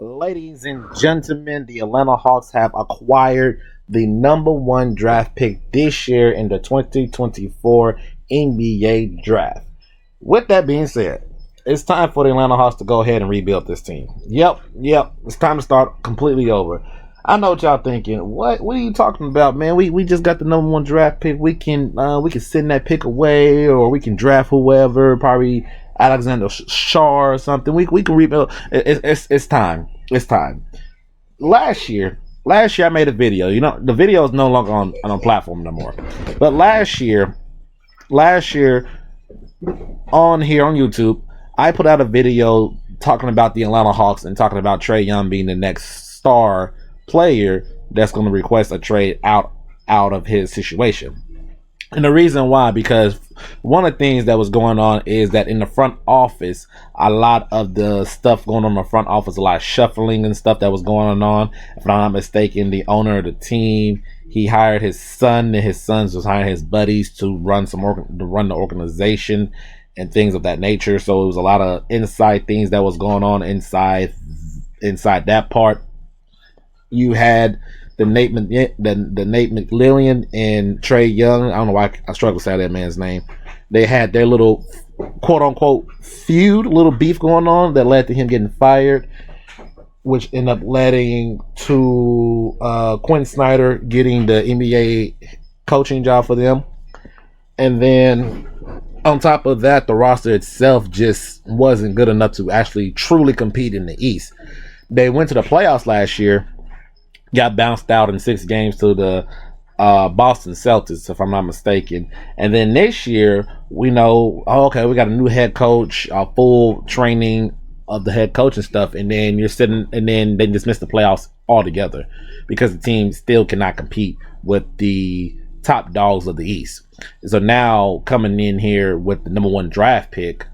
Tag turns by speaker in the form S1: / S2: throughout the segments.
S1: Ladies and gentlemen, the Atlanta Hawks have acquired the number one draft pick this year in the 2024 NBA draft. With that being said, it's time for the Atlanta Hawks to go ahead and rebuild this team. Yep. It's time to start completely over. I know what y'all thinking. What are you talking about, man? We just got the number one draft pick. We can send that pick away, or we can draft whoever, probably Alexander Shaw or something. We can rebuild. It's time. It's time. Last year I made a video. You know, the video is no longer on a platform no more. But last year on here on YouTube, I put out a video talking about the Atlanta Hawks and talking about Trae Young being the next star player that's going to request a trade out of his situation. And the reason why, because one of the things that was going on is that in the front office, a lot of the stuff going on in the front office, a lot of shuffling and stuff that was going on. If I'm not mistaken, the owner of the team, he hired his son, and his sons was hiring his buddies to run the organization and things of that nature. So it was a lot of inside things that was going on inside that part. You had the Nate McLillian and Trae Young. I don't know why I struggle to say that man's name. They had their little quote unquote feud, little beef going on that led to him getting fired, which ended up leading to Quinn Snyder getting the NBA coaching job for them. And then on top of that, the roster itself just wasn't good enough to actually truly compete in the East. They went to the playoffs last year, got bounced out in 6 games to the Boston Celtics, if I'm not mistaken. And then this year, we know, we got a new head coach, full training of the head coach and stuff. And then they dismiss the playoffs altogether because the team still cannot compete with the top dogs of the East. So now coming in here with the number one pick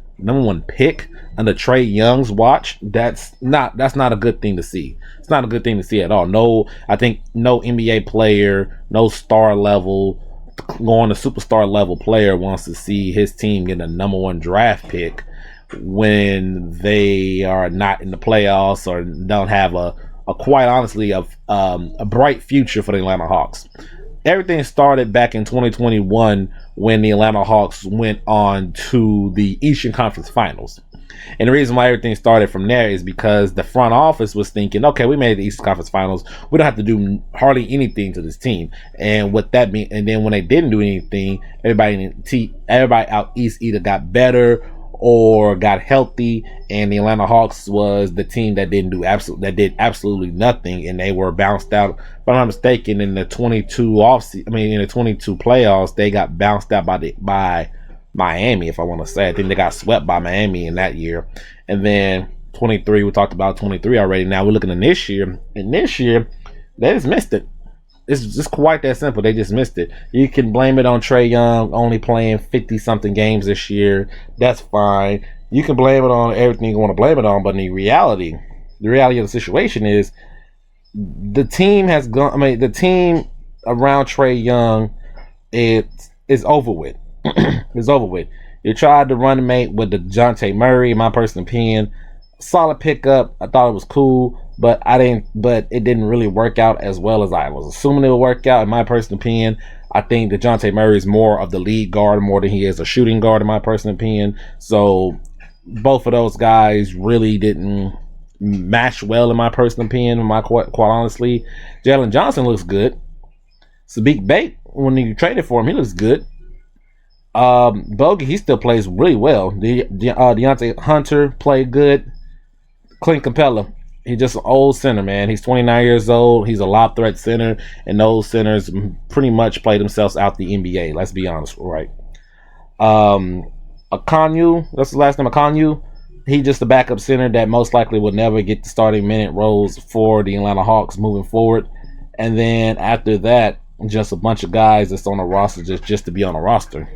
S1: under Trae Young's watch, that's not a good thing to see. It's not a good thing to see at all. I think no NBA player, no star level, going to superstar level player wants to see his team get a number one draft pick when they are not in the playoffs or don't have a quite honestly a bright future for the Atlanta Hawks. Everything started back in 2021 when the Atlanta Hawks went on to the Eastern Conference Finals. And the reason why everything started from there is because the front office was thinking, okay, we made the Eastern Conference Finals. We don't have to do hardly anything to this team. And what that mean? And then when they didn't do anything, everybody out east either got better or got healthy, and the Atlanta Hawks was the team that did absolutely nothing, and they were bounced out. If I'm not mistaken, in the 22 playoffs, they got bounced out by Miami, if I want to say. I think they got swept by Miami in that year. And then 23, we talked about 23 already. Now we're looking at this year, and this year they just missed it. It's just quite that simple. They just missed it. You can blame it on Trae Young only playing 50-something games this year. That's fine. You can blame it on everything you want to blame it on, but in the reality of the situation is the team has gone. The team around Trae Young is over with. It's over with. You tried to run mate with the DeJounte Murray, in my personal opinion. Solid pickup. I thought it was cool, but it didn't really work out as well as I was assuming it would work out. In my personal opinion, I think DeJounte Murray is more of the lead guard more than he is a shooting guard, in my personal opinion. So both of those guys really didn't match well, in my personal opinion. Quite honestly, Jalen Johnson looks good. Sadiq Bey, when you traded for him, he looks good. Bogey, he still plays really well. Deontay Hunter played good. Clint Capella, he's just an old center, man. He's 29 years old. He's a lob threat center, and those centers pretty much play themselves out the NBA. Let's be honest, right? Akanyu, that's the last name, Akanyu. He's just a backup center that most likely will never get the starting minute roles for the Atlanta Hawks moving forward. And then after that, just a bunch of guys that's on the roster just to be on the roster.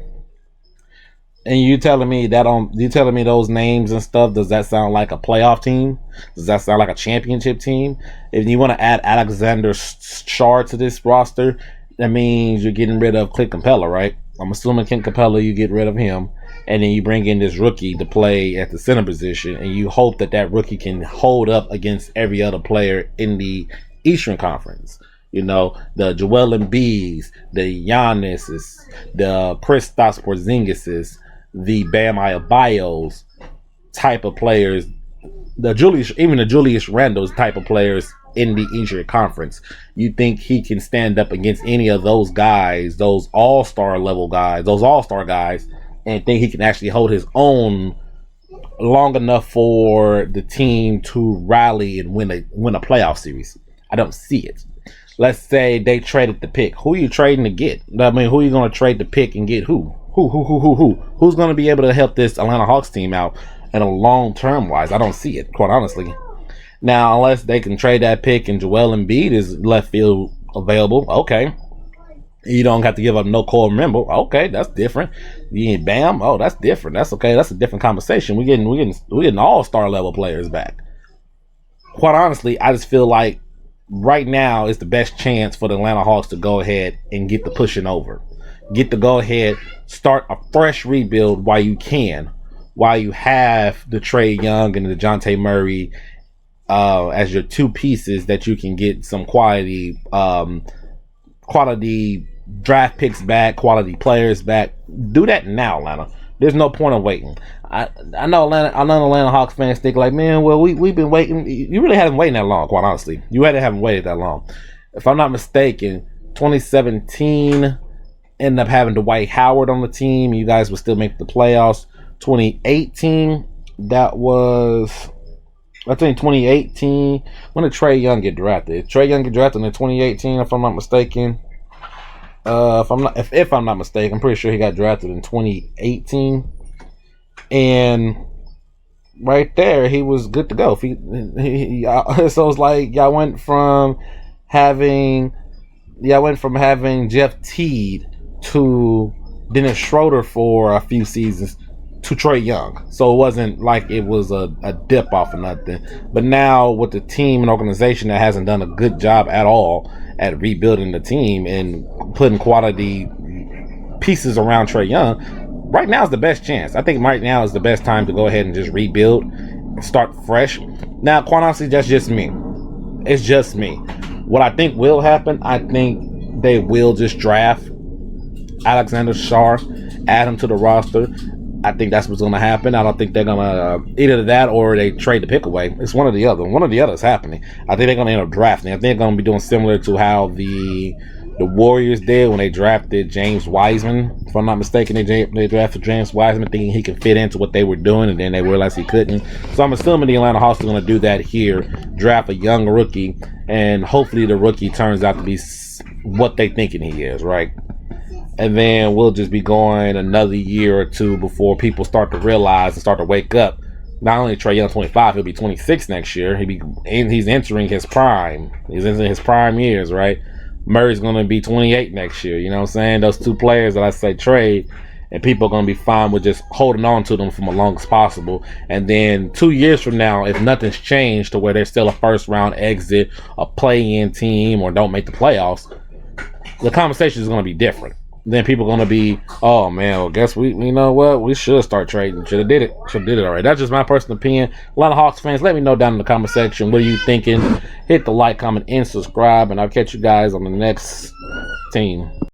S1: And you telling me those names and stuff, does that sound like a playoff team? Does that sound like a championship team? If you want to add Alexander Shaw to this roster, that means you're getting rid of Clint Capella, right? I'm assuming Kent Capella, you get rid of him, and then you bring in this rookie to play at the center position, and you hope that that rookie can hold up against every other player in the Eastern Conference. You know, the Joel Embiid's, the Giannis's, the Kristaps Porzingis's, the Bam Adebayo's type of players, even the Julius Randle's type of players in the Eastern Conference. You think he can stand up against any of those guys, those all-star level guys, those all-star guys, and think he can actually hold his own long enough for the team to rally and win a playoff series? I don't see it. Let's say they traded the pick. Who are you trading to get? I mean, who are you going to trade the pick and get who? Who's going to be able to help this Atlanta Hawks team out in a long-term wise? I don't see it, quite honestly. Now, unless they can trade that pick and Joel Embiid is left field available, okay. You don't have to give up no core member. Okay, that's different. You need Bam. Oh, that's different. That's okay. That's a different conversation. We're getting all-star level players back. Quite honestly, I just feel like right now is the best chance for the Atlanta Hawks to go ahead and get the pushing over. Get to go ahead, start a fresh rebuild while you can. While you have the Trae Young and the DeJounte Murray as your two pieces that you can get some quality draft picks back, quality players back. Do that now, Atlanta. There's no point of waiting. I know Atlanta Hawks fans think like, man, well, we've been waiting. You really haven't waited that long, quite honestly. You really haven't waited that long. If I'm not mistaken, 2017 ended up having Dwight Howard on the team. You guys would still make the playoffs. 2018, that was, I think 2018. When did Trae Young get drafted? Trae Young get drafted in 2018, if I'm not mistaken. If I'm not mistaken, I'm pretty sure he got drafted in 2018, and right there he was good to go. So it's like y'all went from having Jeff Teague to Dennis Schroeder for a few seasons to Trae Young. So it wasn't like it was a dip off or nothing. But now with the team and organization that hasn't done a good job at all at rebuilding the team and putting quality pieces around Trae Young, right now is the best chance. I think right now is the best time to go ahead and just rebuild and start fresh. Now, quite honestly, that's just me. It's just me. What I think will happen, I think they will just draft Alexander Shar, add him to the roster. I think that's what's going to happen. I don't think they're going to either that or they trade the pick away. It's one or the other. One or the other is happening. I think they're going to end up drafting. I think they're going to be doing similar to how the Warriors did when they drafted James Wiseman. If I'm not mistaken, they drafted James Wiseman thinking he could fit into what they were doing, and then they realized he couldn't. So I'm assuming the Atlanta Hawks are going to do that here, draft a young rookie, and hopefully the rookie turns out to be what they thinking he is, right? And then we'll just be going another year or two before people start to realize and start to wake up. Not only Trae Young 25, he'll be 26 next year. He's entering his prime. He's entering his prime years, right? Murray's going to be 28 next year. You know what I'm saying? Those two players that I say trade, and people are going to be fine with just holding on to them from as long as possible. And then 2 years from now, if nothing's changed to where they're still a first-round exit, a play-in team, or don't make the playoffs, the conversation is going to be different. Then people are going to be, oh man, well, guess we know what? We should start trading. Should have did it already. That's just my personal opinion. A lot of Hawks fans, let me know down in the comment section. What are you thinking? Hit the like, comment, and subscribe. And I'll catch you guys on the next team.